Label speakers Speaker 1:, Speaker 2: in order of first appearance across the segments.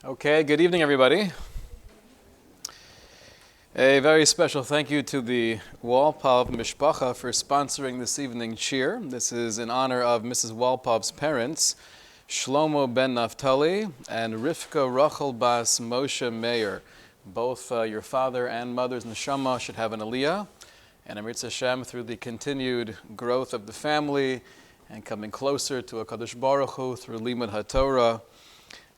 Speaker 1: Okay, good evening, everybody. A very special thank you to the Walpov Mishpacha for sponsoring this evening cheer. This is in honor of Mrs. Walpov's parents, Shlomo ben Naftali and Rivka Rachel bas Moshe Meir. Both your father and mother's neshama should have an aliyah, and Amrit Hashem, through the continued growth of the family and coming closer to HaKadosh Baruch Hu through Limud HaTorah,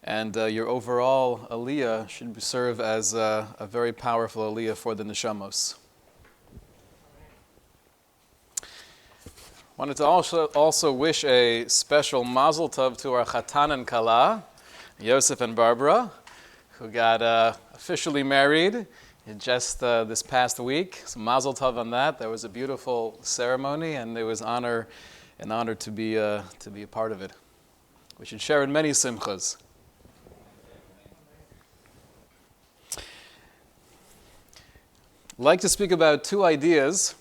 Speaker 1: and your overall aliyah should serve as a very powerful aliyah for the neshamos. Wanted to also wish a special mazel tov to our chatan and kala, Yosef and Barbara, who got officially married just this past week. So mazel tov on that. That was a beautiful ceremony, and it was an honor to be a part of it. We should share in many simchas. I'd like to speak about two ideas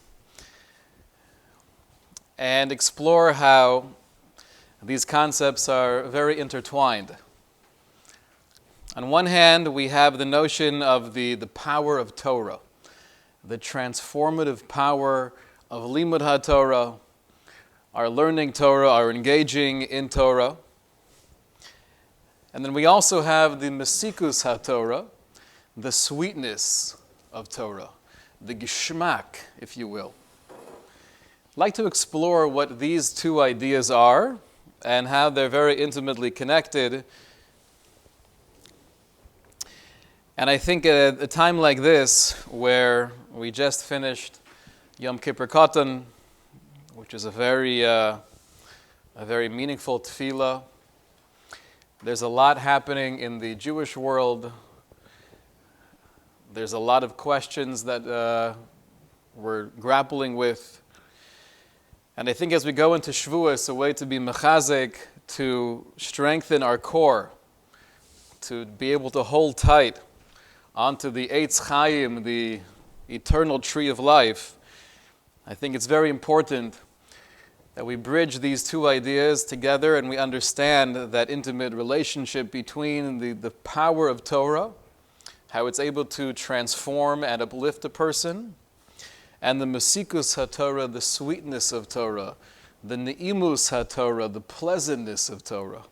Speaker 1: and explore how these concepts are very intertwined. On one hand, we have the notion of the power of Torah, the transformative power of Limud HaTorah, our learning Torah, our engaging in Torah. And then we also have the Mesikus HaTorah, the sweetness of Torah, the geschmack, if you will. I'd like to explore what these two ideas are and how they're very intimately connected. And I think at a time like this, where we just finished Yom Kippur Katan, which is a very meaningful tefillah, there's a lot happening in the Jewish world. There's a lot of questions that we're grappling with. And I think as we go into Shavuos, a way to be mechazek, to strengthen our core, to be able to hold tight onto the Eitz Chaim, the eternal tree of life, I think it's very important that we bridge these two ideas together and we understand that intimate relationship between the power of Torah, how it's able to transform and uplift a person, and the Mesikus HaTorah, the sweetness of Torah, the Ne'imus HaTorah, the pleasantness of Torah.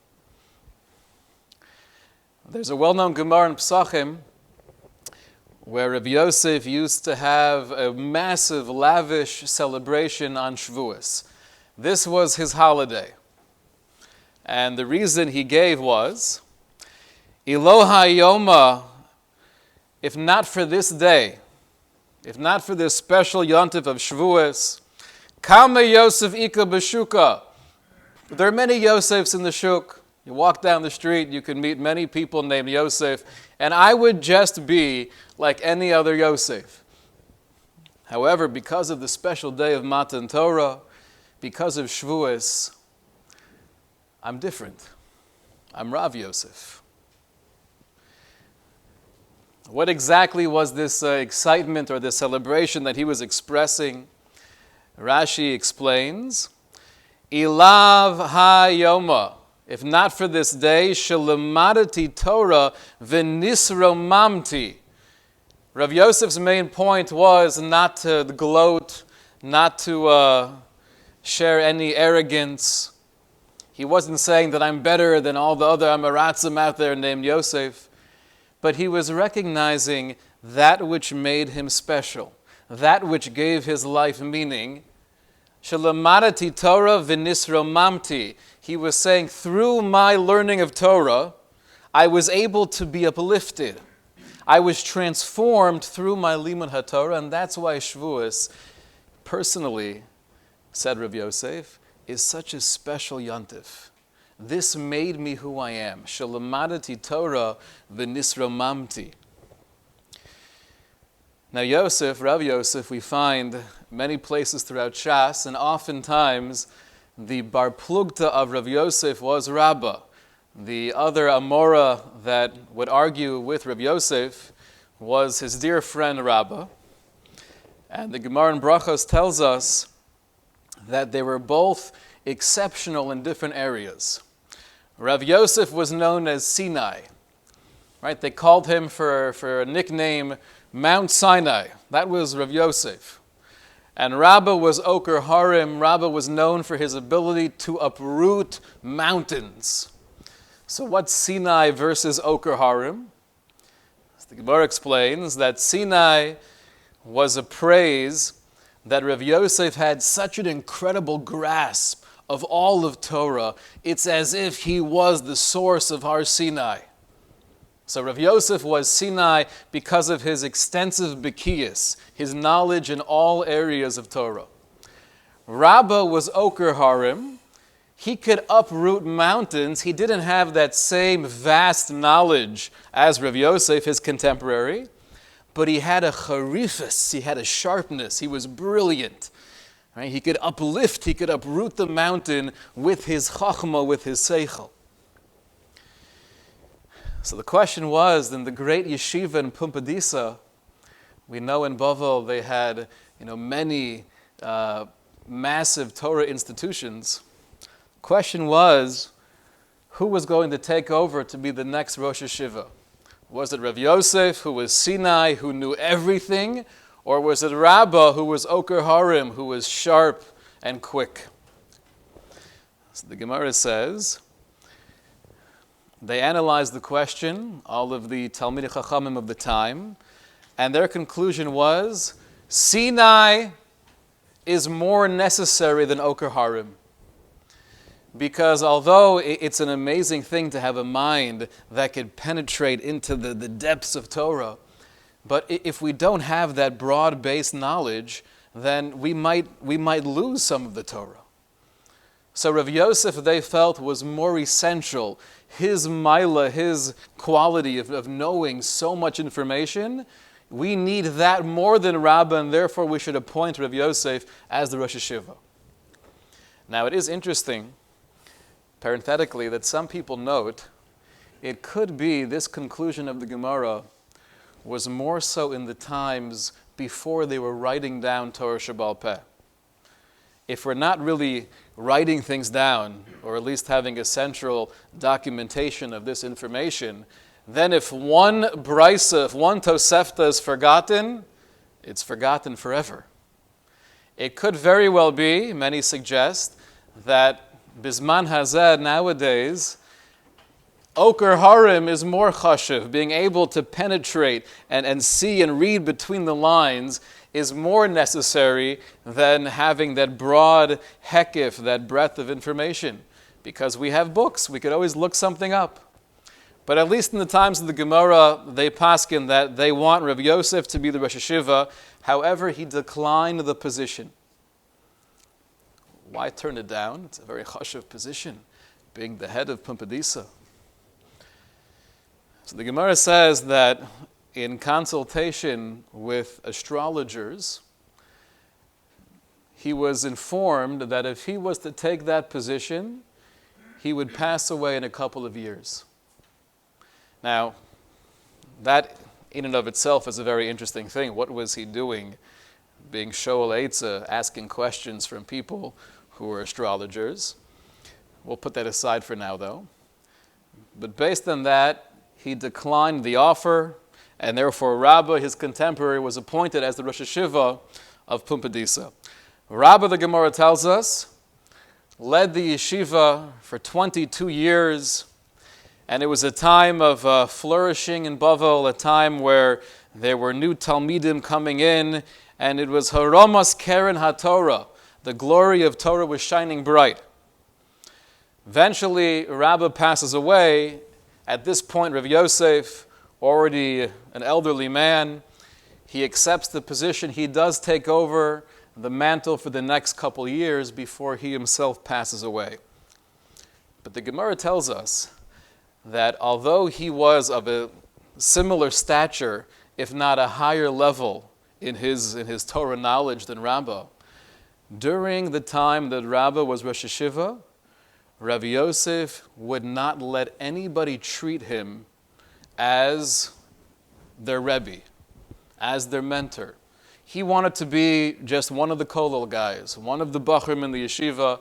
Speaker 1: There's a well-known Gemara in Pesachim where Rabbi Yosef used to have a massive, lavish celebration on Shavuos. This was his holiday. And the reason he gave was, Eloha Yoma, if not for this day, if not for this special yontif of Shavuos, Kama Yosef Ika B'Shuka. There are many Yosefs in the shuk. You walk down the street, you can meet many people named Yosef, and I would just be like any other Yosef. However, because of the special day of Matan Torah, because of Shavuos, I'm different. I'm Rav Yosef. What exactly was this excitement or this celebration that he was expressing? Rashi explains, Ilav ha-yoma, if not for this day, shelamadati Torah v'nisromamti. Rav Yosef's main point was not to gloat, not to share any arrogance. He wasn't saying that I'm better than all the other Amaratzim out there named Yosef. But he was recognizing that which made him special, that which gave his life meaning. Shelamadati Torah v'nisromamti. He was saying, through my learning of Torah, I was able to be uplifted. I was transformed through my Limud HaTorah, and that's why Shavuos, personally, said Rav Yosef, is such a special yontif. This made me who I am. Shelamadati Torah v'nisromamti. Now Yosef, Rav Yosef, we find many places throughout Shas, and oftentimes the bar plugta of Rav Yosef was Rabbah. The other Amora that would argue with Rav Yosef was his dear friend Rabbah. And the Gemara in Brachos tells us that they were both exceptional in different areas. Rav Yosef was known as Sinai. Right? They called him for a nickname Mount Sinai. That was Rav Yosef. And Rabbah was Oker Harim. Rabbah was known for his ability to uproot mountains. So what's Sinai versus Oker Harim? The Gemara explains that Sinai was a praise that Rav Yosef had such an incredible grasp of all of Torah. It's as if he was the source of Har Sinai. So Rav Yosef was Sinai because of his extensive bekiyas, his knowledge in all areas of Torah. Rabbah was Oker Harim. He could uproot mountains. He didn't have that same vast knowledge as Rav Yosef, his contemporary, but he had a charifus, he had a sharpness, he was brilliant. Right? He could uplift, he could uproot the mountain with his chachma, with his seichel. So the question was, in the great yeshiva in Pumbedisa, we know in Bavel they had many massive Torah institutions. Question was, who was going to take over to be the next Rosh Hashiva? Was it Rav Yosef, who was Sinai, who knew everything? Or was it Rabbah, who was Oker Harim, who was sharp and quick? So the Gemara says, they analyzed the question, all of the Talmidei Chachamim of the time, and their conclusion was, Sinai is more necessary than Oker Harim. Because although it's an amazing thing to have a mind that could penetrate into the depths of Torah, but if we don't have that broad-based knowledge, then we might lose some of the Torah. So Rav Yosef, they felt, was more essential. His maila, his quality of knowing so much information, we need that more than Rabbah, and therefore we should appoint Rav Yosef as the Rosh Hashiva. Now it is interesting, parenthetically, that some people note it could be this conclusion of the Gemara was more so in the times before they were writing down Torah Shebaal Peh. If we're not really writing things down, or at least having a central documentation of this information, then if one brisa, if one Tosefta is forgotten, it's forgotten forever. It could very well be, many suggest, that Bisman Hazed nowadays, Oker Harim is more chashiv. Being able to penetrate and see and read between the lines is more necessary than having that broad hekif, that breadth of information. Because we have books, we could always look something up. But at least in the times of the Gemara, they paskin that they want Rav Yosef to be the Rosh Hashiva. However, he declined the position. Why turn it down? It's a very chashiv position, being the head of Pumbedisa. So the Gemara says that in consultation with astrologers, he was informed that if he was to take that position, he would pass away in a couple of years. Now, that in and of itself is a very interesting thing. What was he doing, being Shoel Eitzah, asking questions from people who were astrologers? We'll put that aside for now, though. But based on that, he declined the offer, and therefore Rabbah, his contemporary, was appointed as the Rosh Hashiva of Pumbedisa. Rabbah, the Gemara tells us, led the yeshiva for 22 years, and it was a time of flourishing in Bavel, a time where there were new Talmidim coming in, and it was Haramas Keren HaTorah. The glory of Torah was shining bright. Eventually, Rabbah passes away. At this point, Rav Yosef, already an elderly man, he accepts the position. He does take over the mantle for the next couple years before he himself passes away. But the Gemara tells us that although he was of a similar stature, if not a higher level in his Torah knowledge than Rabbah, during the time that Rabbah was Rosh Hashiva, Rav Yosef would not let anybody treat him as their Rebbe, as their mentor. He wanted to be just one of the kollel guys, one of the bachrim in the yeshiva.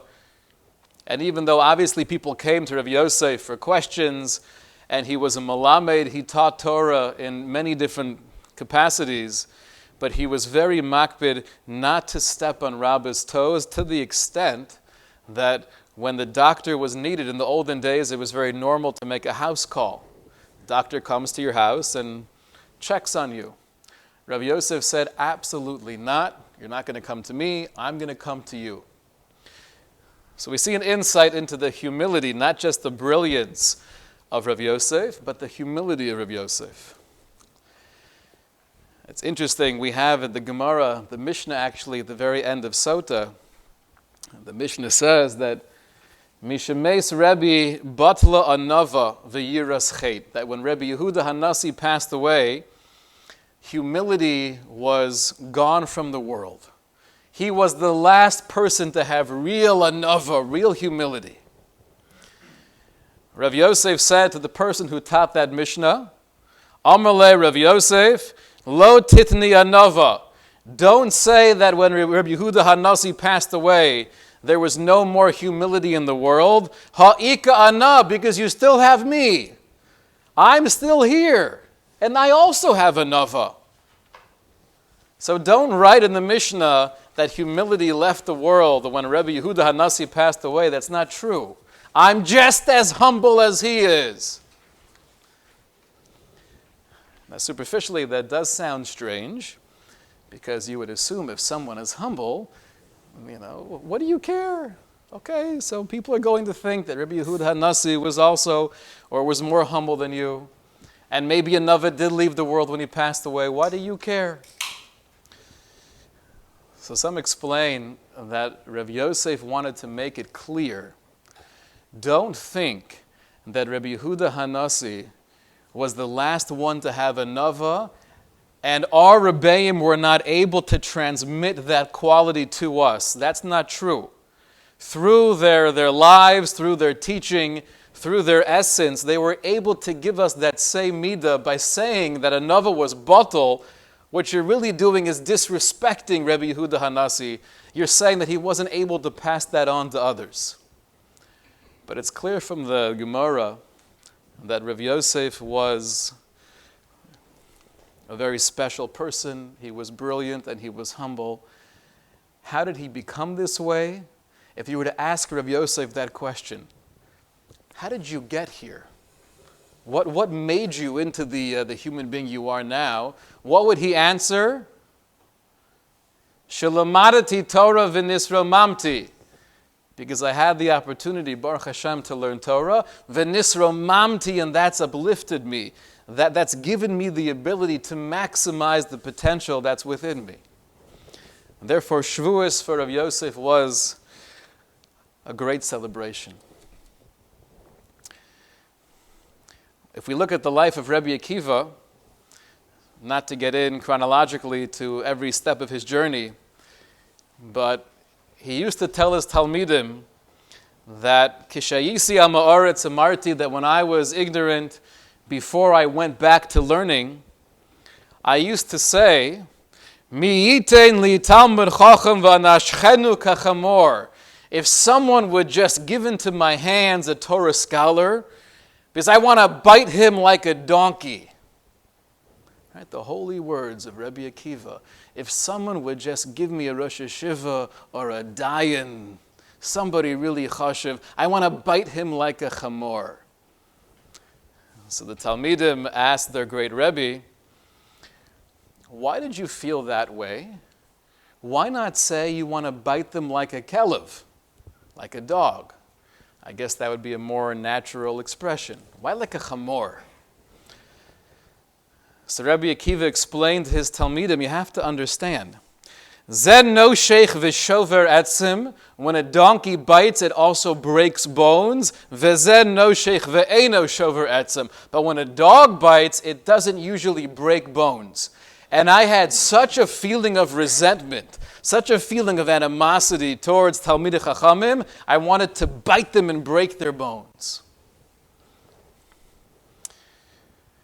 Speaker 1: And even though obviously people came to Rav Yosef for questions, and he was a Malamed. He taught Torah in many different capacities, but he was very makpid not to step on Rabbi's toes, to the extent that when the doctor was needed in the olden days, it was very normal to make a house call. The doctor comes to your house and checks on you. Rabbi Yosef said, absolutely not. You're not going to come to me. I'm going to come to you. So we see an insight into the humility, not just the brilliance of Rabbi Yosef, but the humility of Rabbi Yosef. It's interesting, we have in the Gemara, the Mishnah actually at the very end of Sota, the Mishnah says that Mishemes Rebbe Batla Anava V'yiras Chet, that when Rebbe Yehuda Hanasi passed away, humility was gone from the world. He was the last person to have real anava, real humility. Rav Yosef said to the person who taught that Mishnah, Amalei Rav Yosef, lo titni anava. Don't say that when Rabbi Yehuda Hanasi passed away, there was no more humility in the world. Ha'ika ana, because you still have me. I'm still here. And I also have anava. So don't write in the Mishnah that humility left the world when Rabbi Yehuda Hanasi passed away. That's not true. I'm just as humble as he is. Now, superficially, that does sound strange, because you would assume if someone is humble, what do you care? Okay, so people are going to think that Rabbi Yehuda Hanasi was also, or was more humble than you, and maybe a Nava did leave the world when he passed away. Why do you care? So some explain that Rav Yosef wanted to make it clear. Don't think that Rabbi Yehuda Hanasi was the last one to have a Nava, and our Rebbeim were not able to transmit that quality to us. That's not true. Through their lives, through their teaching, through their essence, they were able to give us that same midah by saying that a Nava was batel. What you're really doing is disrespecting Rabbi Yehuda Hanasi. You're saying that he wasn't able to pass that on to others. But it's clear from the Gemara that Rav Yosef was a very special person. He was brilliant and he was humble. How did he become this way? If you were to ask Rav Yosef that question, how did you get here? What made you into the human being you are now? What would he answer? Shelamadati Torah v'nisromamti. Because I had the opportunity, Baruch Hashem, to learn Torah. V'nisromamti, and that's uplifted me. That's given me the ability to maximize the potential that's within me. And therefore, Shavuos for Rav Yosef was a great celebration. If we look at the life of Rebbe Akiva, not to get in chronologically to every step of his journey, but he used to tell his Talmidim that Kishayisi Ama'aretz Amarti, that when I was ignorant, before I went back to learning, I used to say, Mi yitein li Talmud Chacham v'anashchenu kachamor. If someone would just give into my hands a Torah scholar, because I want to bite him like a donkey. Right? The holy words of Rebbe Akiva. If someone would just give me a Rosh Hashiva or a Dayan, somebody really chashiv, I want to bite him like a chamor. So the Talmidim asked their great Rebbe, why did you feel that way? Why not say you want to bite them like a kelev, like a dog? I guess that would be a more natural expression. Why like a chamor? So Rabbi Akiva explained to his Talmidim, you have to understand. Zen no sheikh v'shover etzim. When a donkey bites, it also breaks bones. V'zen no sheikh v'eino shover etzim. But when a dog bites, it doesn't usually break bones. And I had such a feeling of resentment, such a feeling of animosity towards Talmidei Chachamim, I wanted to bite them and break their bones.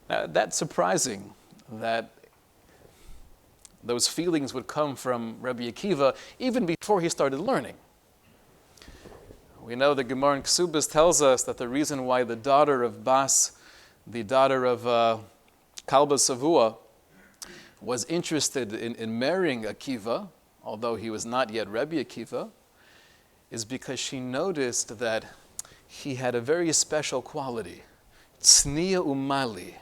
Speaker 1: Now, that's surprising that those feelings would come from Rabbi Akiva even before he started learning. We know the Gemara in Ksubas tells us that the reason why the daughter of Bas the daughter of Kalba Savua, was interested in marrying Akiva, although he was not yet Rebbe Akiva, is because she noticed that he had a very special quality, tzniya umali.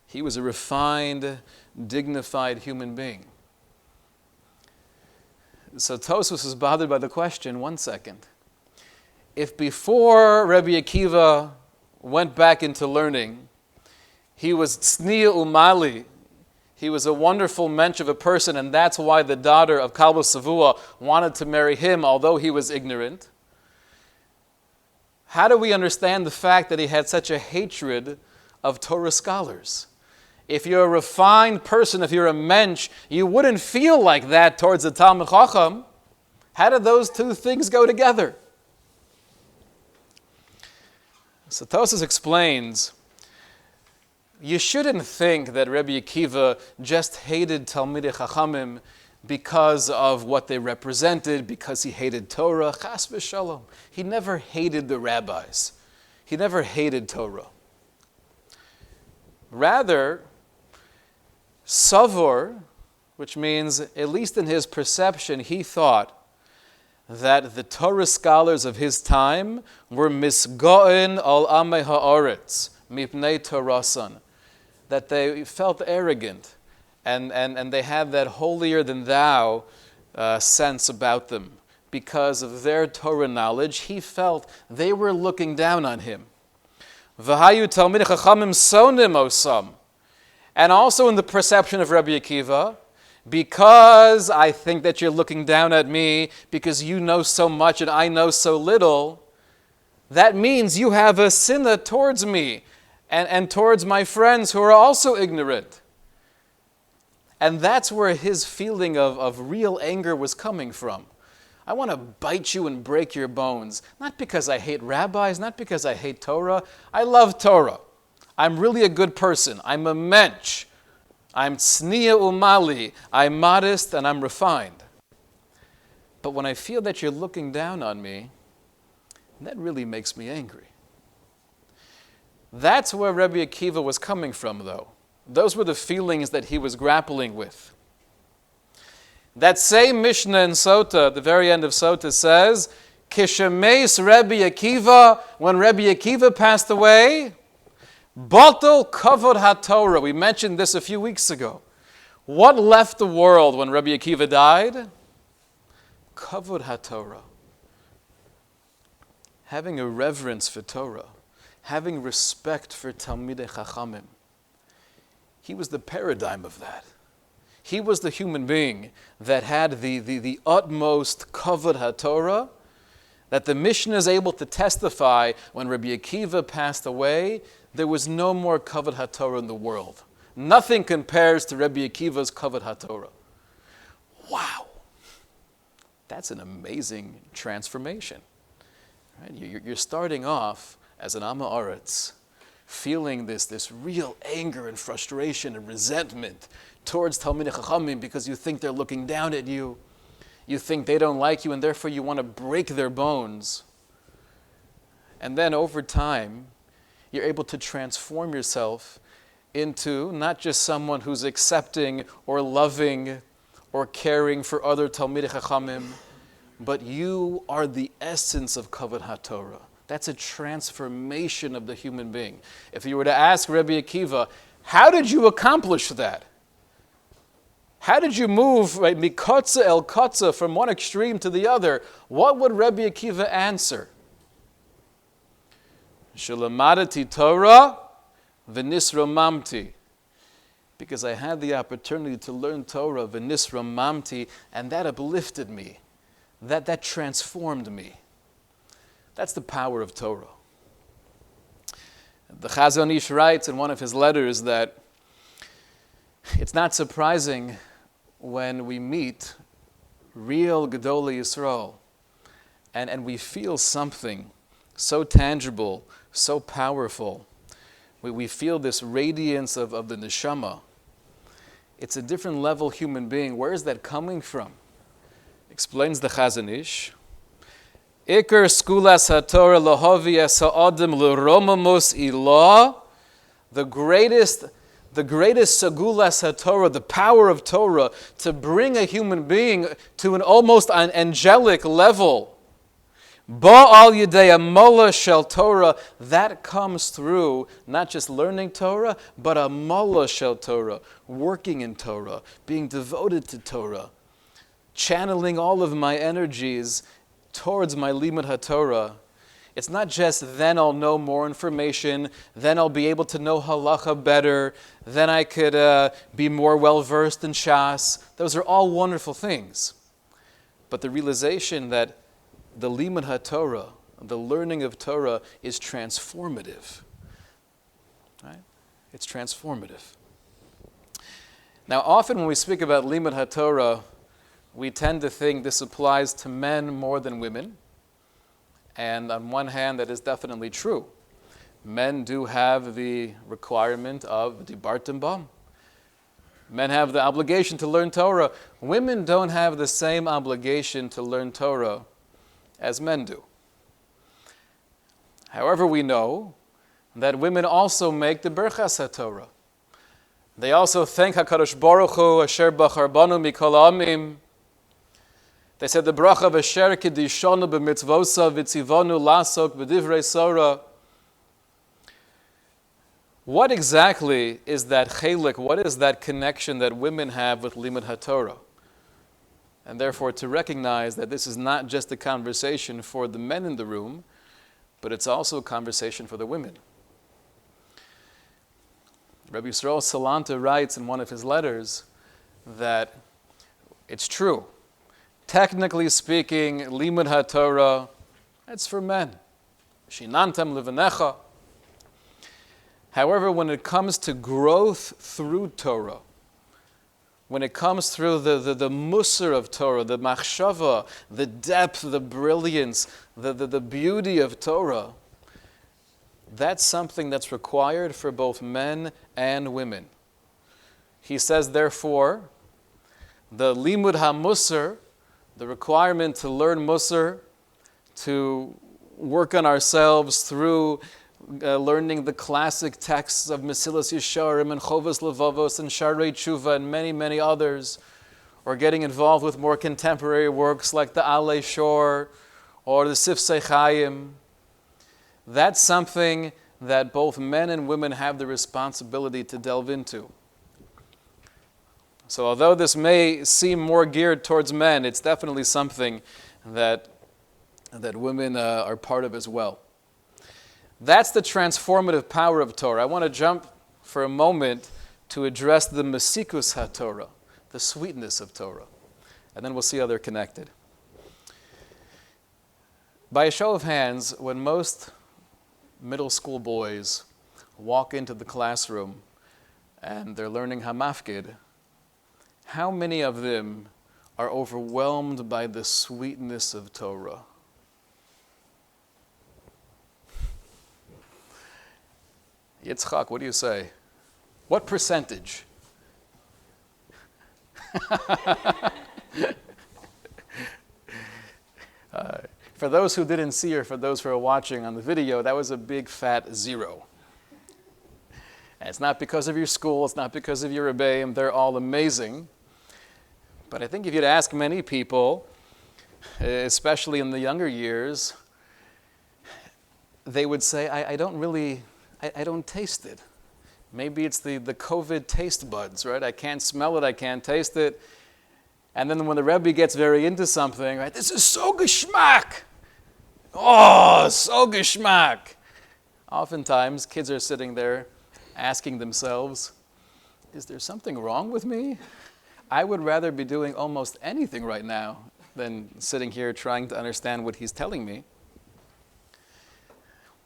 Speaker 1: He was a refined, dignified human being. So Tosfos was bothered by the question, one second. If before Rebbe Akiva went back into learning, he was tzniya umali, he was a wonderful mensch of a person, and that's why the daughter of Kalba Savua wanted to marry him, although he was ignorant. How do we understand the fact that he had such a hatred of Torah scholars? If you're a refined person, if you're a mensch, you wouldn't feel like that towards the Talmid Chacham. How did those two things go together? So Tosfos explains, you shouldn't think that Rebbe Akiva just hated Talmidei Chachamim because of what they represented, because he hated Torah. Chas v'shalom. He never hated the rabbis. He never hated Torah. Rather, Savor, which means, at least in his perception, he thought that the Torah scholars of his time were misgo'in al amei ha'aretz, mipnei Torasan, that they felt arrogant, and they had that holier-than-thou sense about them. Because of their Torah knowledge, he felt they were looking down on him. V'hayu talmidei chachamim sonim osam. And also in the perception of Rabbi Akiva, because I think that you're looking down at me because you know so much and I know so little, that means you have a sinna towards me and towards my friends who are also ignorant. And that's where his feeling of real anger was coming from. I want to bite you and break your bones, not because I hate rabbis, not because I hate Torah. I love Torah. I'm really a good person. I'm a mensch. I'm tzniya umali. I'm modest and I'm refined. But when I feel that you're looking down on me, that really makes me angry. That's where Rebbe Akiva was coming from, though. Those were the feelings that he was grappling with. That same Mishnah in Sota, at the very end of Sota, says, Kishemeis Rebbe Akiva, when Rebbe Akiva passed away, Batal Kavod HaTorah. We mentioned this a few weeks ago. What left the world when Rebbe Akiva died? Kavod HaTorah. Having a reverence for Torah, having respect for Talmidei Chachamim. He was the paradigm of that. He was the human being that had the utmost Kavod HaTorah, that the Mishnah is able to testify when Rabbi Akiva passed away, there was no more Kavod HaTorah in the world. Nothing compares to Rabbi Akiva's Kavod HaTorah. Wow! That's an amazing transformation. Right? You're starting off as an Am Haaretz, feeling this real anger and frustration and resentment towards Talmidei Chachamim because you think they're looking down at you. You think they don't like you and therefore you want to break their bones. And then over time, you're able to transform yourself into not just someone who's accepting or loving or caring for other Talmidei Chachamim, but you are the essence of Kavod HaTorah. That's a transformation of the human being. If you were to ask Rabbi Akiva, how did you accomplish that? How did you move mikotza el kotza from one extreme to the other? What would Rabbi Akiva answer? Shelamadati Torah v'nisramamti. Because I had the opportunity to learn Torah v'nisramamti, and that uplifted me. That transformed me. That's the power of Torah. The Chazon Ish writes in one of his letters that it's not surprising when we meet real Gedolei Yisrael and we feel something so tangible, so powerful. We feel this radiance of the neshama. It's a different level human being. Where is that coming from? Explains the Chazon Ish. Iker skulas haTorah lohavi es ha'adam l'romamos ilah the greatest segulas HaTorah, the power of Torah, to bring a human being to an almost an angelic level. Ba'al Yedei Amola Shel Torah, that comes through not just learning Torah, but Amola Shel Torah, working in Torah, being devoted to Torah, channeling all of my energies towards my Limud HaTorah. It's not just then I'll know more information, then I'll be able to know halacha better, then I could be more well-versed in Shas. Those are all wonderful things. But the realization that the Limud HaTorah, the learning of Torah, is transformative. Right? It's transformative. Now, often when we speak about Limud HaTorah, we tend to think this applies to men more than women. And on one hand, that is definitely true. Men do have the requirement of Dibartim Bam. Men have the obligation to learn Torah. Women don't have the same obligation to learn Torah as men do. However, we know that women also make the Berchas HaTorah. They also thank HaKadosh Baruch Hu, Asher Bachar Banu Mikol Amim. They said the bracha of Asher Kedishonu b'mitzvosa v'tzivonu lasok b'divrei Torah. What exactly is that chelik? What is that connection that women have with Limud HaTorah? And therefore, to recognize that this is not just a conversation for the men in the room, but it's also a conversation for the women. Rabbi Yisrael Salanta writes in one of his letters that it's true. Technically speaking, Limud HaTorah, it's for men. Shinantam levanecha. However, when it comes to growth through Torah, when it comes through the musar of Torah, the machshava, the depth, the brilliance, the beauty of Torah, that's something that's required for both men and women. He says, therefore, the limud ha-musar, the requirement to learn musar, to work on ourselves through learning the classic texts of Mesilas Yesharim and Chovas Levavos and Sharei Tshuva and many, many others, or getting involved with more contemporary works like the Alei Shor or the Sifsei Chaim. That's something that both men and women have the responsibility to delve into. So although this may seem more geared towards men, it's definitely something that women are part of as well. That's the transformative power of Torah. I want to jump for a moment to address the Mesikus HaTorah, the sweetness of Torah. And then we'll see how they're connected. By a show of hands, when most middle school boys walk into the classroom and they're learning Hamafkid, how many of them are overwhelmed by the sweetness of Torah? Yitzchak, what do you say? What percentage? For those who didn't see or for those who are watching on the video, that was a big fat 0. And it's not because of your school, it's not because of your rebbeim, they're all amazing. But I think if you'd ask many people, especially in the younger years, they would say, I don't taste it. Maybe it's the COVID taste buds, right? I can't smell it, I can't taste it. And then when the Rebbe gets very into something, right, this is so geschmack. Oh, so geschmack. Oftentimes, kids are sitting there asking themselves, is there something wrong with me? I would rather be doing almost anything right now than sitting here trying to understand what he's telling me.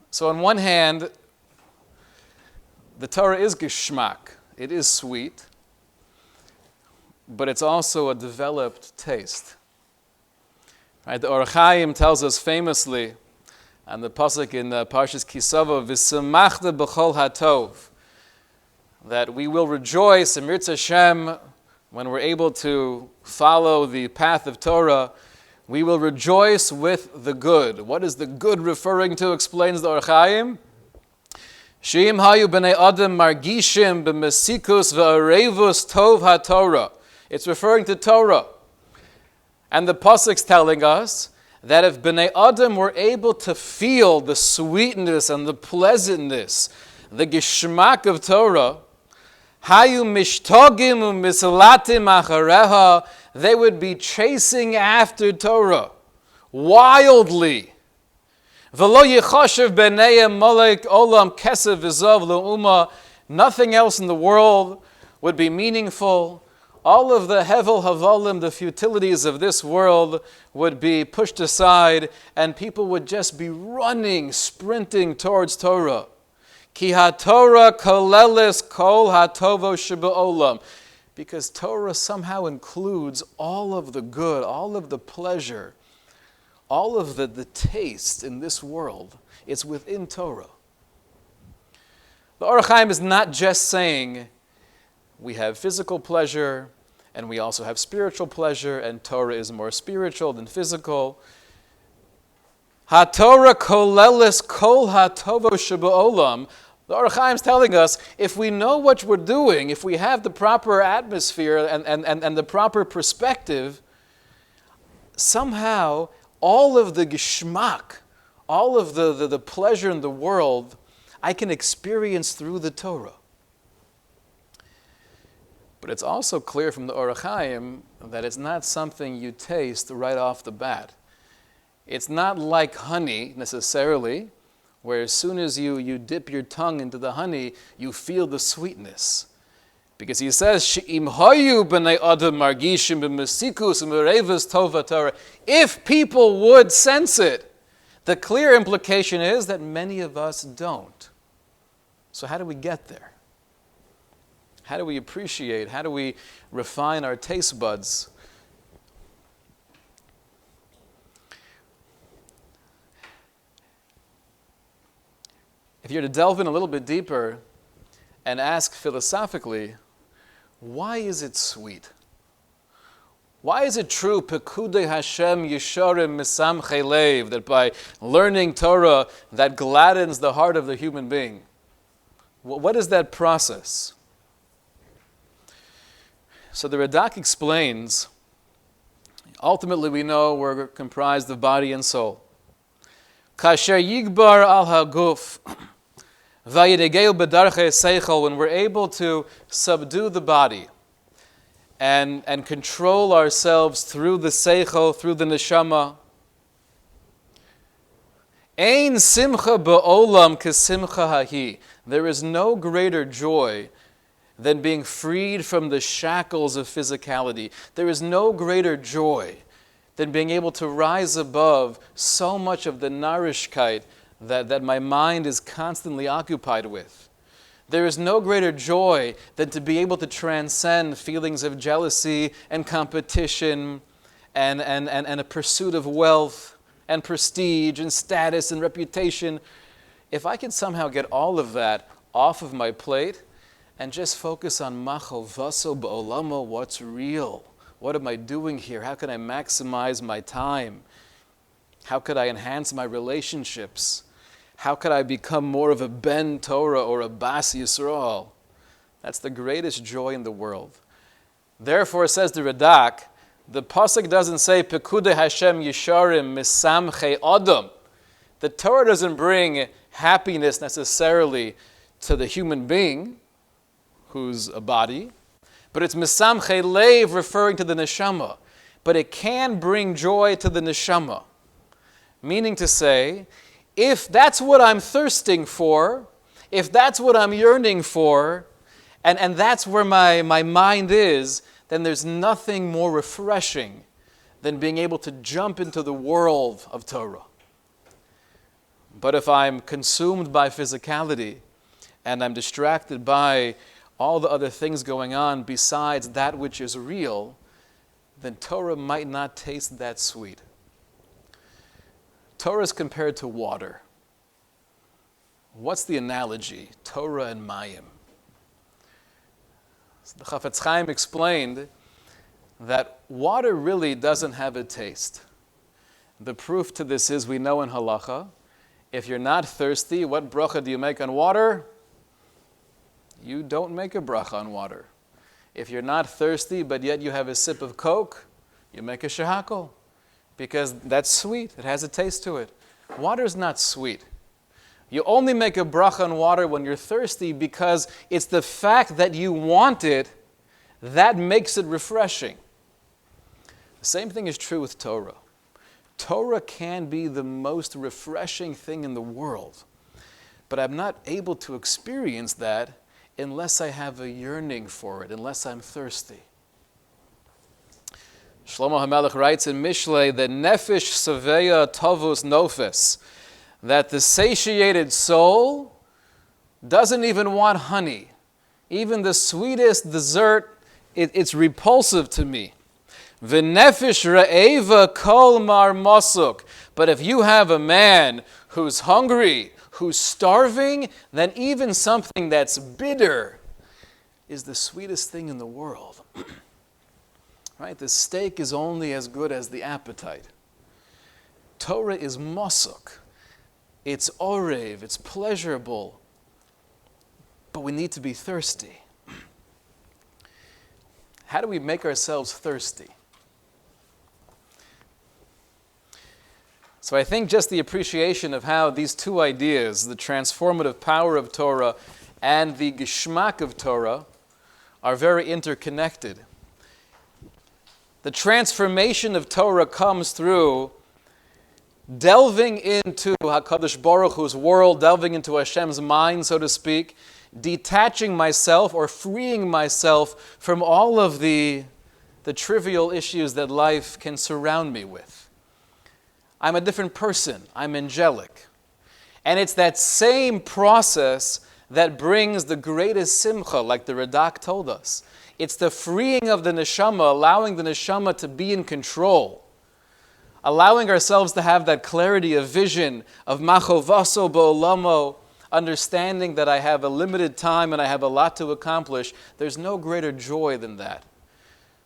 Speaker 1: So on one hand, the Torah is geschmack. It is sweet, but it's also a developed taste. Right? The Or Chaim tells us famously, on the pasuk in Parshas Kisava, "V'simachta b'chol hatov," that we will rejoice in Mirz Hashem when we're able to follow the path of Torah. We will rejoice with the good. What is the good referring to? Explains the Or Chaim. She'im hayu b'nei adam margishim b'mesikus v'arevus tov haTorah. It's referring to Torah. And the pasuk's telling us that if b'nei adam were able to feel the sweetness and the pleasantness, the gishmak of Torah, hayu mishtogim u'mislatim achareha, they would be chasing after Torah wildly. V'lo yichashev b'neihem molek olam kesef v'zov le'uma. Nothing else in the world would be meaningful. All of the hevel havalim, the futilities of this world, would be pushed aside, and people would just be running, sprinting towards Torah. Ki haTorah koleles kol hatovo sheba'olam. Because Torah somehow includes all of the good, all of the pleasure, all of the taste in this world. It's within Torah. The Orach Chaim is not just saying we have physical pleasure and we also have spiritual pleasure, and Torah is more spiritual than physical. HaTorah koleles kol hatovo sheba'olam. The Orach Chaim is telling us, if we know what we're doing, if we have the proper atmosphere and the proper perspective, somehow all of the geschmack, all of the pleasure in the world, I can experience through the Torah. But it's also clear from the Orach Chaim that it's not something you taste right off the bat. It's not like honey necessarily, where as soon as you dip your tongue into the honey, you feel the sweetness. Because he says, "She'im hayu b'nei adam margishim b'mesikus u'merevus tova Torah." If people would sense it, the clear implication is that many of us don't. So how do we get there? How do we appreciate? How do we refine our taste buds? If you're to delve in a little bit deeper and ask philosophically, why is it sweet? Why is it true, Pekudei Hashem Yesharim Misamchei Leiv, that by learning Torah, that gladdens the heart of the human being? What is that process? So the Radak explains, ultimately we know we're comprised of body and soul. Kasher Yigbar al Haguf, Vayidegeu B'darchei Seichel, when we're able to subdue the body and control ourselves through the Seichel, through the Neshama. Ein simcha ba'olam kesimcha hahi. There is no greater joy than being freed from the shackles of physicality. There is no greater joy than being able to rise above so much of the narishkeit that my mind is constantly occupied with. There is no greater joy than to be able to transcend feelings of jealousy and competition and a pursuit of wealth and prestige and status and reputation. If I can somehow get all of that off of my plate and just focus on machal vaso ba'olamo, what's real? What am I doing here? How can I maximize my time? How could I enhance my relationships? How could I become more of a Ben Torah or a Bas Yisrael? That's the greatest joy in the world. Therefore, says the Radak, the pasuk doesn't say Pekudei Hashem Yesharim Misamchei Adam. The Torah doesn't bring happiness necessarily to the human being, who's a body, but it's Misamchei Leiv, referring to the Neshama. But it can bring joy to the Neshama. Meaning to say, if that's what I'm thirsting for, if that's what I'm yearning for, and that's where my mind is, then there's nothing more refreshing than being able to jump into the world of Torah. But if I'm consumed by physicality and I'm distracted by all the other things going on besides that which is real, then Torah might not taste that sweet. Torah is compared to water. What's the analogy? Torah and Mayim. So the Chafetz Chaim explained that water really doesn't have a taste. The proof to this is we know in halacha, if you're not thirsty, what bracha do you make on water? you don't make a bracha on water. If you're not thirsty, but yet you have a sip of Coke, you make a shehakol, because that's sweet. It has a taste to it. Water is not sweet. You only make a bracha on water when you're thirsty because it's the fact that you want it that makes it refreshing. The same thing is true with Torah. Torah can be the most refreshing thing in the world, but I'm not able to experience that unless I have a yearning for it, unless I'm thirsty. Shlomo HaMelech writes in Mishlei that nefesh saveya tovus nofes, that the satiated soul doesn't even want honey. Even the sweetest dessert, it's repulsive to me. V'nefesh ra'eva kol mar mosuk. But if you have a man who's hungry, who's starving, then even something that's bitter is the sweetest thing in the world. Right? The steak is only as good as the appetite. Torah is mosuk. It's orev, it's pleasurable, but we need to be thirsty. How do we make ourselves thirsty? So I think just the appreciation of how these two ideas, the transformative power of Torah and the geschmack of Torah, are very interconnected. The transformation of Torah comes through delving into HaKadosh Baruch Hu's world, delving into Hashem's mind, so to speak, detaching myself or freeing myself from all of the trivial issues that life can surround me with. I'm a different person. I'm angelic. And it's that same process that brings the greatest simcha, like the Radak told us. It's the freeing of the neshama, allowing the neshama to be in control. Allowing ourselves to have that clarity of vision, of machovaso bo'olamo, understanding that I have a limited time and I have a lot to accomplish. There's no greater joy than that.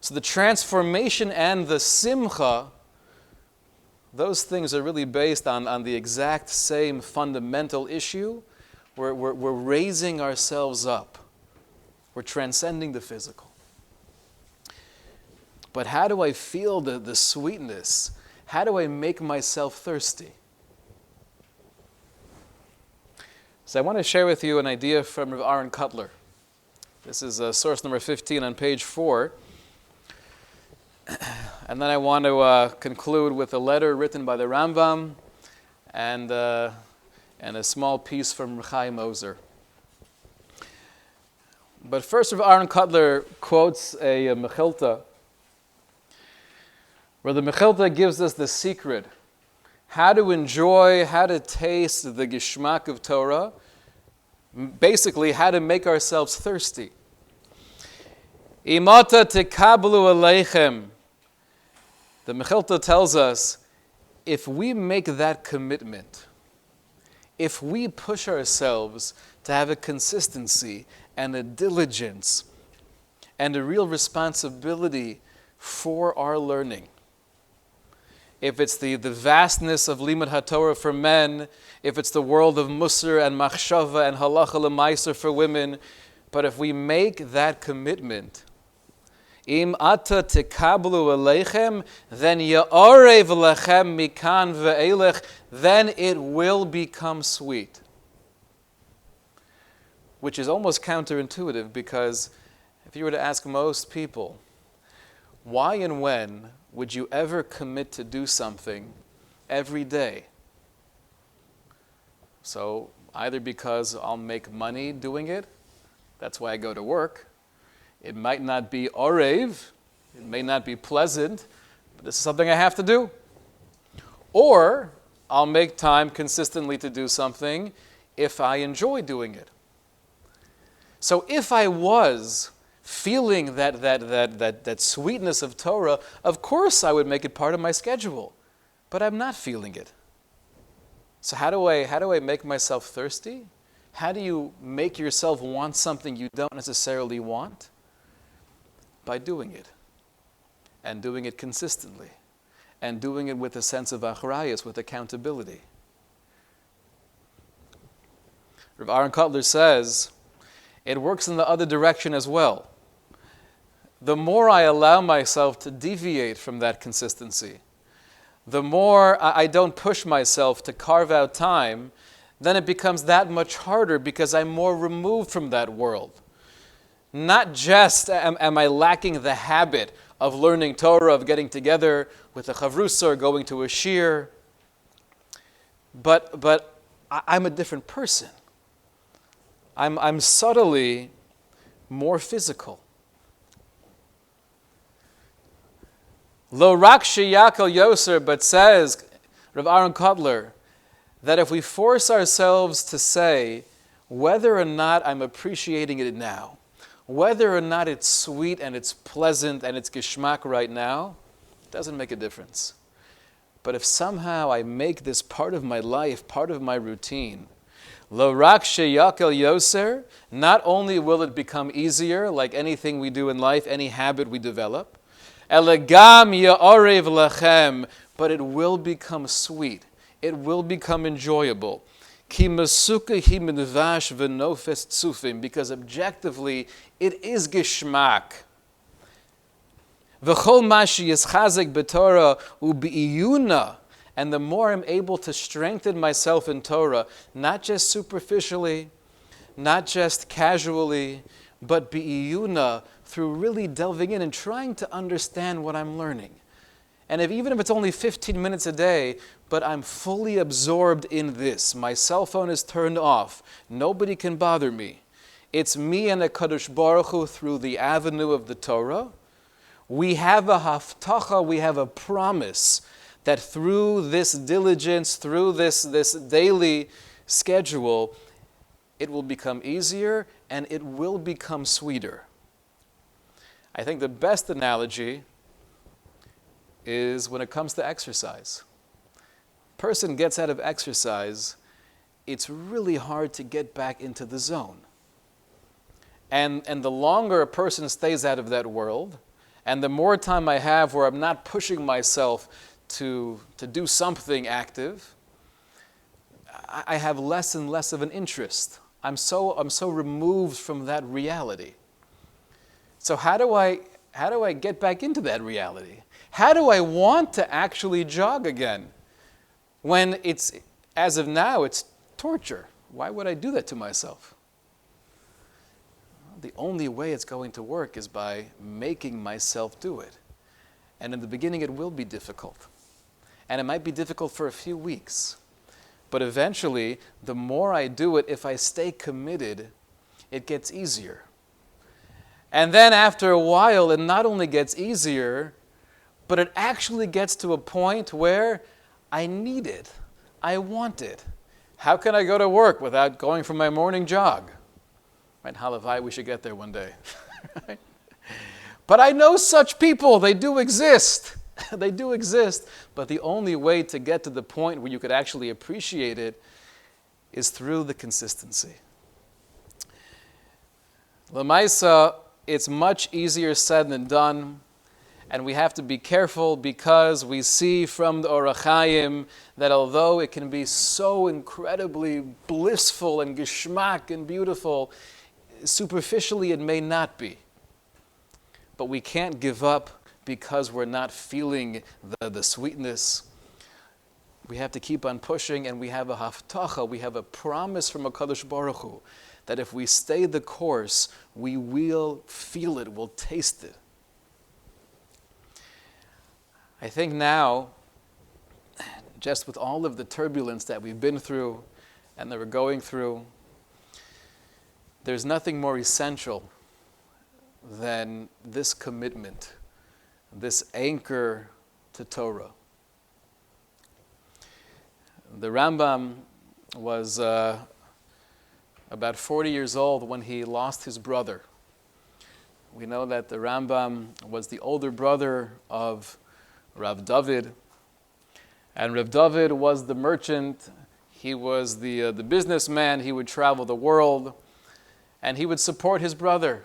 Speaker 1: So the transformation and the simcha, those things are really based on the exact same fundamental issue. We're raising ourselves up. We're transcending the physical. But how do I feel the sweetness? How do I make myself thirsty? So I want to share with you an idea from Rav Aaron Kotler. This is source number 15 on page 4. And then I want to conclude with a letter written by the Rambam and a small piece from Chaim Ozer. But first, Rav Aaron Kotler quotes a Mechilta, where the Mechilta gives us the secret, how to enjoy, how to taste the geschmack of Torah, basically how to make ourselves thirsty. Imata tekablu aleichem. The Mechilta tells us, if we make that commitment, if we push ourselves to have a consistency and a diligence and a real responsibility for our learning, if it's the vastness of Limud HaTorah for men, if it's the world of Musar and Machshava and Halacha L'Maiser for women, but if we make that commitment, Im ata tekablu aleichem, then ya'arev lechem mikan ve'elech, then it will become sweet. Which is almost counterintuitive, because if you were to ask most people, why and when would you ever commit to do something every day? So either because I'll make money doing it, that's why I go to work. It might not be orev, it may not be pleasant, but this is something I have to do. Or I'll make time consistently to do something if I enjoy doing it. So if I was feeling that sweetness of Torah, of course I would make it part of my schedule. But I'm not feeling it. So how do I make myself thirsty? How do you make yourself want something you don't necessarily want? By doing it. And doing it consistently. And doing it with a sense of achrayus, with accountability. Rav Aaron Kotler says, it works in the other direction as well. The more I allow myself to deviate from that consistency, the more I don't push myself to carve out time, then it becomes that much harder because I'm more removed from that world. Not just am I lacking the habit of learning Torah, of getting together with a chavrusa or going to a shir, but I'm a different person. I'm subtly more physical. Lo rak sheyakel yoser, but says Rav Aaron Kotler, that if we force ourselves to say whether or not I'm appreciating it now, whether or not it's sweet and it's pleasant and it's geschmack right now, it doesn't make a difference. But if somehow I make this part of my life, part of my routine, lo rak sheyakel yoser, not only will it become easier, like anything we do in life, any habit we develop, elegam ya'arev lachem, but it will become sweet. It will become enjoyable. Ki masuka hi midvash v'nofes tzufim, because objectively it is geschmack. V'chol mashi yischazek b'Torah u'bi'iyuna, and the more I'm able to strengthen myself in Torah, not just superficially, not just casually, but bi'iyuna, through really delving in and trying to understand what I'm learning. And even if it's only 15 minutes a day, but I'm fully absorbed in this. My cell phone is turned off. Nobody can bother me. It's me and HaKadosh Baruch Hu through the avenue of the Torah. We have a haftacha, we have a promise that through this diligence, through this daily schedule, it will become easier and it will become sweeter. I think the best analogy is when it comes to exercise. Person gets out of exercise, it's really hard to get back into the zone. And the longer a person stays out of that world, and the more time I have where I'm not pushing myself to do something active, I have less and less of an interest. I'm so removed from that reality. So how do I get back into that reality? How do I want to actually jog again when it's, as of now, it's torture? Why would I do that to myself? The only way it's going to work is by making myself do it. And in the beginning, it will be difficult. And it might be difficult for a few weeks. But eventually, the more I do it, if I stay committed, it gets easier. And then after a while, it not only gets easier, but it actually gets to a point where I need it. I want it. How can I go to work without going for my morning jog? Right, Halavai, we should get there one day. Right? But I know such people. They do exist. They do exist. But the only way to get to the point where you could actually appreciate it is through the consistency. L'maisa, it's much easier said than done. And we have to be careful because we see from the Orach Chaim that although it can be so incredibly blissful and geschmack and beautiful, superficially it may not be. But we can't give up because we're not feeling the sweetness. We have to keep on pushing, and we have a haftacha, we have a promise from HaKadosh Baruch Hu that if we stay the course, we will feel it, we'll taste it. I think now, just with all of the turbulence that we've been through and that we're going through, there's nothing more essential than this commitment, this anchor to Torah. The Rambam was about 40 years old when he lost his brother. We know that the Rambam was the older brother of Rav David, and Rav David was the merchant. He was the businessman. He would travel the world, and he would support his brother.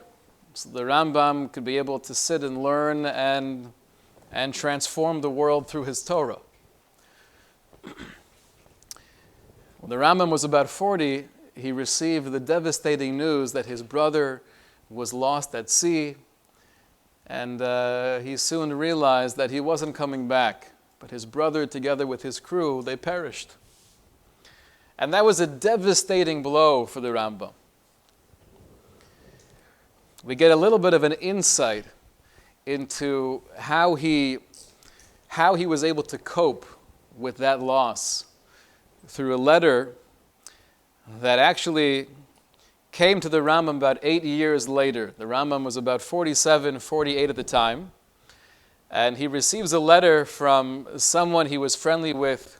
Speaker 1: So the Rambam could be able to sit and learn and transform the world through his Torah. When the Rambam was about 40, he received the devastating news that his brother was lost at sea, and he soon realized that he wasn't coming back, but his brother, together with his crew, they perished. And that was a devastating blow for the Rambam. We get a little bit of an insight into how he was able to cope with that loss through a letter that actually came to the Rambam about 8 years later. The Rambam was about 47, 48 at the time, and he receives a letter from someone he was friendly with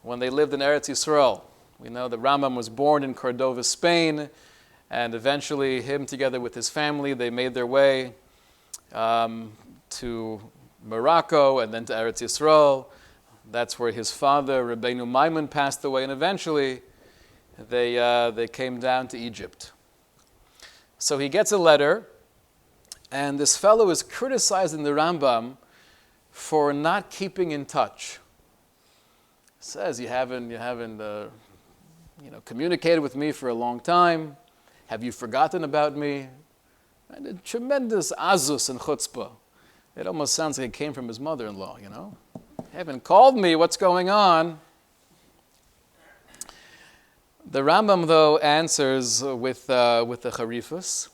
Speaker 1: when they lived in Eretz Yisrael. We know the Rambam was born in Cordova, Spain, and eventually him together with his family, they made their way to Morocco and then to Eretz Yisrael. That's where his father, Rabbeinu Maimon, passed away, and eventually they came down to Egypt. So he gets a letter, and this fellow is criticizing the Rambam for not keeping in touch. He says, you haven't communicated with me for a long time. Have you forgotten about me? And a tremendous azus and chutzpah. It almost sounds like it came from his mother-in-law, you know. Haven't called me, what's going on? The Rambam, though, answers with the charifus.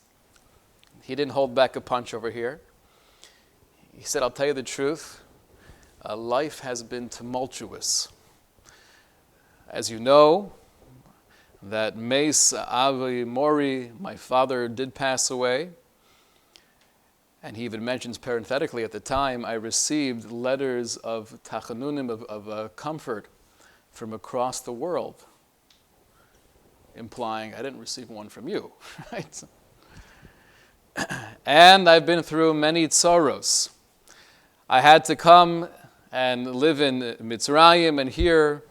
Speaker 1: He didn't hold back a punch over here. He said, I'll tell you the truth, life has been tumultuous. As you know, that Meis Avi Mori, my father, did pass away. And he even mentions parenthetically at the time, I received letters of tachanunim, of comfort from across the world, implying I didn't receive one from you, right? And I've been through many tsaros. I had to come and live in Mitzrayim, and here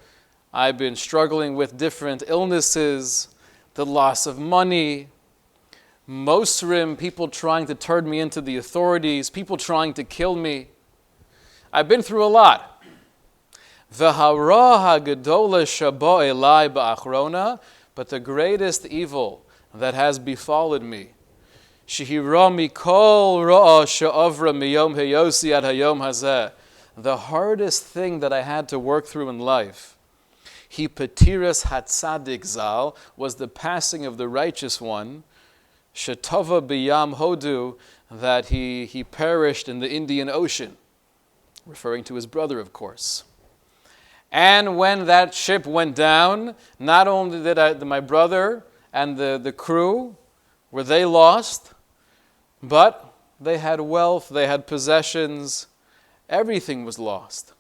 Speaker 1: I've been struggling with different illnesses, the loss of money, Mosrim, people trying to turn me into the authorities, people trying to kill me. I've been through a lot. V'hara ha'gedola shabo elai ba'achrona, but the greatest evil that has befallen me, shehira mikol ra'a she'avra miyom heyosi ad hayom hazeh, the hardest thing that I had to work through in life, hi patiras hatzadik zal, was the passing of the righteous one, Shetova b'yam hodu, that he perished in the Indian Ocean, referring to his brother, of course. And when that ship went down, not only did my brother and the crew, were they lost, but they had wealth, they had possessions, everything was lost.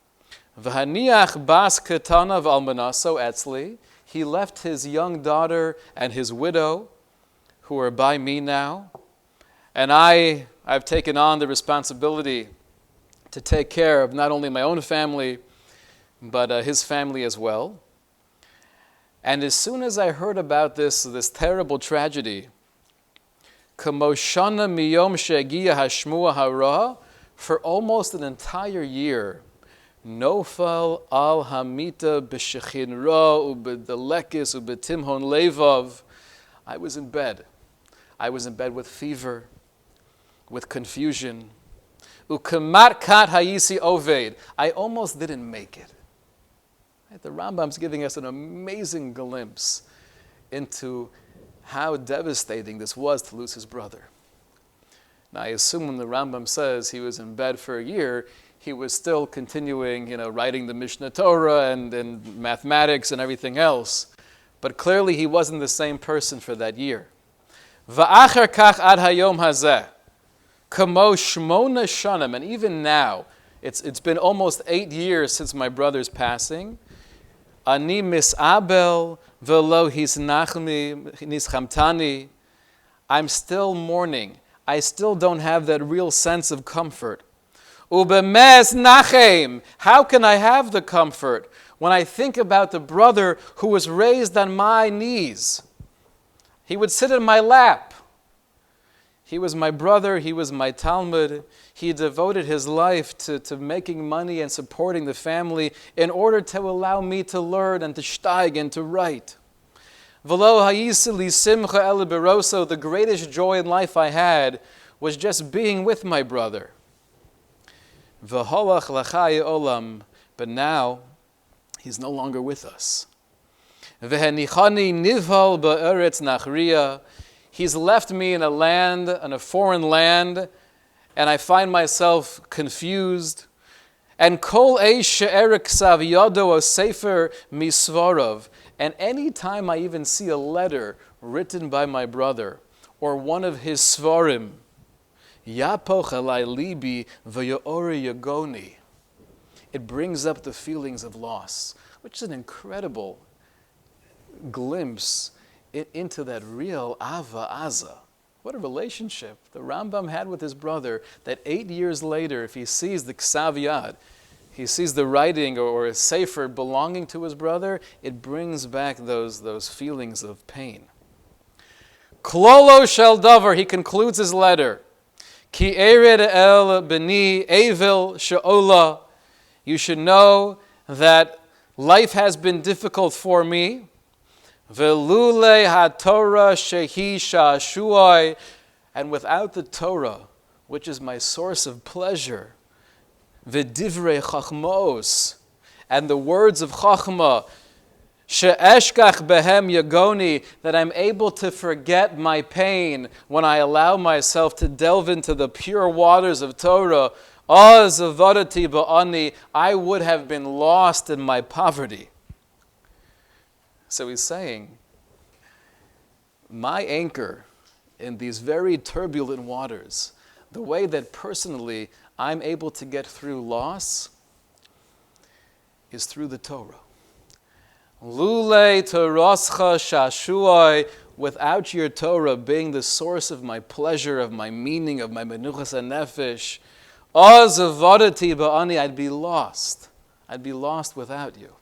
Speaker 1: V'haniach bas ketana v'almanaso etzli, he left his young daughter and his widow, who are by me now, and I've taken on the responsibility to take care of not only my own family, but his family as well. And as soon as I heard about this terrible tragedy, kamoshana miyom shegiya hashmua hara, for almost an entire year, nofal al hamita b'shechinra u'b'delekis u'b'timhon levav, I was in bed. I was in bed with fever, with confusion. Ukamat kat hayisi oved. I almost didn't make it. The Rambam's giving us an amazing glimpse into how devastating this was to lose his brother. Now, I assume when the Rambam says he was in bed for a year, he was still continuing, writing the Mishnah Torah and mathematics and everything else. But clearly he wasn't the same person for that year. Va'acher kach ad hayom hazeh, kamo shmona shanim, and even now, it's been almost 8 years since my brother's passing. Ani misabel velo nischamtani. I'm still mourning. I still don't have that real sense of comfort. Ubemes nachem. How can I have the comfort when I think about the brother who was raised on my knees? He would sit in my lap. He was my brother. He was my Talmud. He devoted his life to making money and supporting the family in order to allow me to learn and to steig and to write. V'lo hayisili simcha el beroso, the greatest joy in life I had was just being with my brother. V'holach l'chai olam, but now he's no longer with us. V'henichani nivhal ba'eretz nachriya, he's left me in a foreign land, and I find myself confused. And kol eish she'erik ksav yado o sefer misvarov, and any time I even see a letter written by my brother or one of his svarim, yapoch alai libi v'yoori yagoni, it brings up the feelings of loss, which is an incredible glimpse into that real ava aza. What a relationship the Rambam had with his brother, that 8 years later, if he sees the ksav yad, he sees the writing or a sefer belonging to his brother, it brings back those feelings of pain. Klolo shel davar, he concludes his letter. Ki ered el beni evil she'ola, you should know that life has been difficult for me. Velule haTorah shehi shashuai, and without the Torah, which is my source of pleasure, v'divrei chachmos, and the words of chachma, she'eshkach behem yagoni, that I'm able to forget my pain when I allow myself to delve into the pure waters of Torah. Az avodati ba'ani, I would have been lost in my poverty. So he's saying, my anchor in these very turbulent waters, the way that personally I'm able to get through loss, is through the Torah. Lule torascha shashuai, without your Torah being the source of my pleasure, of my meaning, of my menuchas hanefesh, az avodati ba'ani, I'd be lost. I'd be lost without you.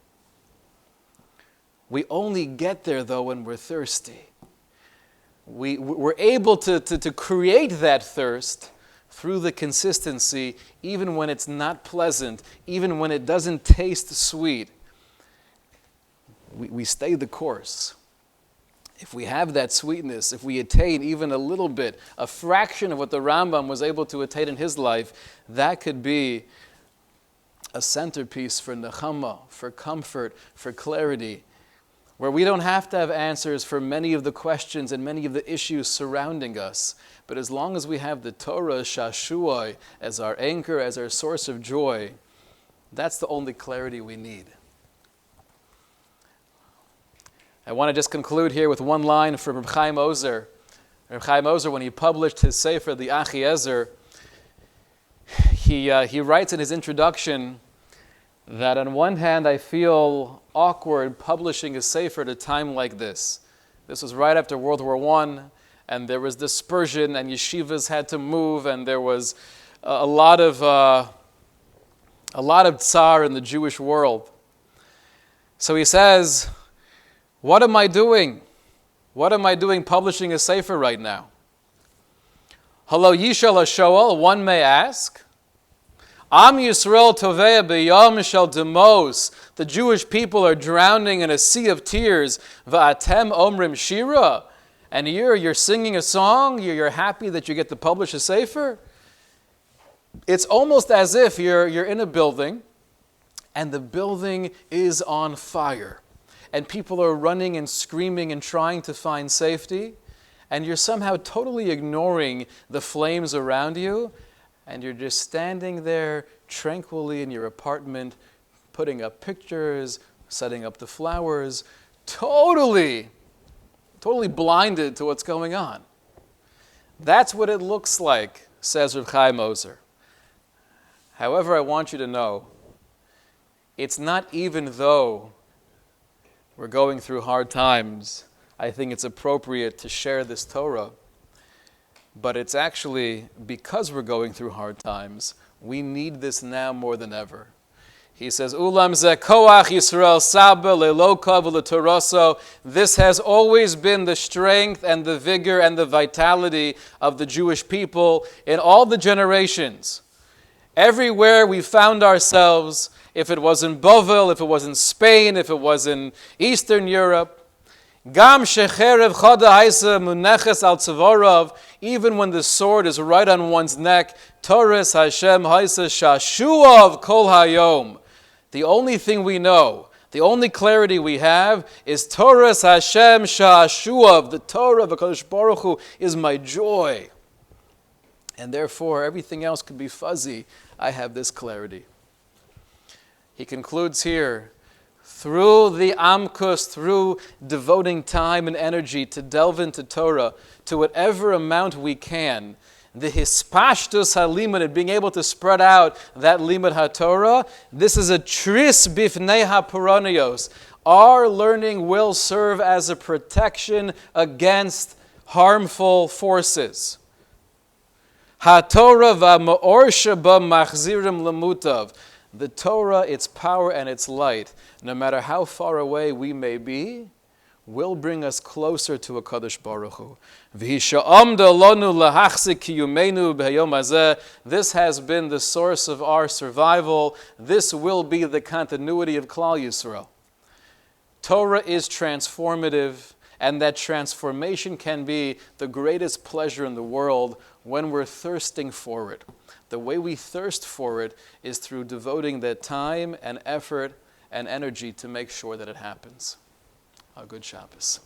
Speaker 1: We only get there, though, when we're thirsty. We're able to create that thirst through the consistency, even when it's not pleasant, even when it doesn't taste sweet. We stay the course. If we have that sweetness, if we attain even a little bit, a fraction of what the Rambam was able to attain in his life, that could be a centerpiece for nechama, for comfort, for clarity, where we don't have to have answers for many of the questions and many of the issues surrounding us. But as long as we have the Torah, Shashuai, as our anchor, as our source of joy, that's the only clarity we need. I want to just conclude here with one line from Reb Chaim Ozer. Reb Chaim Ozer, when he published his sefer, the Achiezer, he writes in his introduction that on one hand I feel awkward publishing a sefer at a time like this. This was right after World War I, and there was dispersion, and yeshivas had to move, and there was a lot of tsar in the Jewish world. So he says, what am I doing? What am I doing publishing a sefer right now? Halo Yishal HaShoel, one may ask. Am Yisrael Tovea B'yam Shel Demos. The Jewish people are drowning in a sea of tears. Va'atem Omrim Shira. And you're singing a song. You're happy that you get to publish a sefer. It's almost as if you're in a building, and the building is on fire, and people are running and screaming and trying to find safety, and you're somehow totally ignoring the flames around you. And you're just standing there tranquilly in your apartment, putting up pictures, setting up the flowers, totally blinded to what's going on. That's what it looks like, says Reb Chaim Ozer. However, I want you to know, it's not even though we're going through hard times, I think it's appropriate to share this Torah. But it's actually because we're going through hard times, we need this now more than ever. He says, Ulam ze koach Yisrael sabah lelokav u'letoroso. This has always been the strength and the vigor and the vitality of the Jewish people in all the generations. Everywhere we found ourselves, if it was in Bovel, if it was in Spain, if it was in Eastern Europe, Gam shecherev chada haisa muneches al tzavorav, even when the sword is right on one's neck, Torres Hashem haisa shashuav kol hayom. The only thing we know, the only clarity we have is Torres Hashem shashuav. The Torah of HaKadosh Baruch Hu is my joy. And therefore, everything else could be fuzzy. I have this clarity. He concludes here, through the amkus, through devoting time and energy to delve into Torah, to whatever amount we can, the hispashtus halimud, and being able to spread out that limud haTorah, this is a tris bifnei hapuranios. Our learning will serve as a protection against harmful forces. HaTorah v'ma'or sheba machzirim lemutav. The Torah, its power and its light, no matter how far away we may be, will bring us closer to HaKadosh Baruch Hu. This has been the source of our survival. This will be the continuity of Klal Yisrael. Torah is transformative, and that transformation can be the greatest pleasure in the world when we're thirsting for it. The way we thirst for it is through devoting that time and effort and energy to make sure that it happens. A good Shabbos.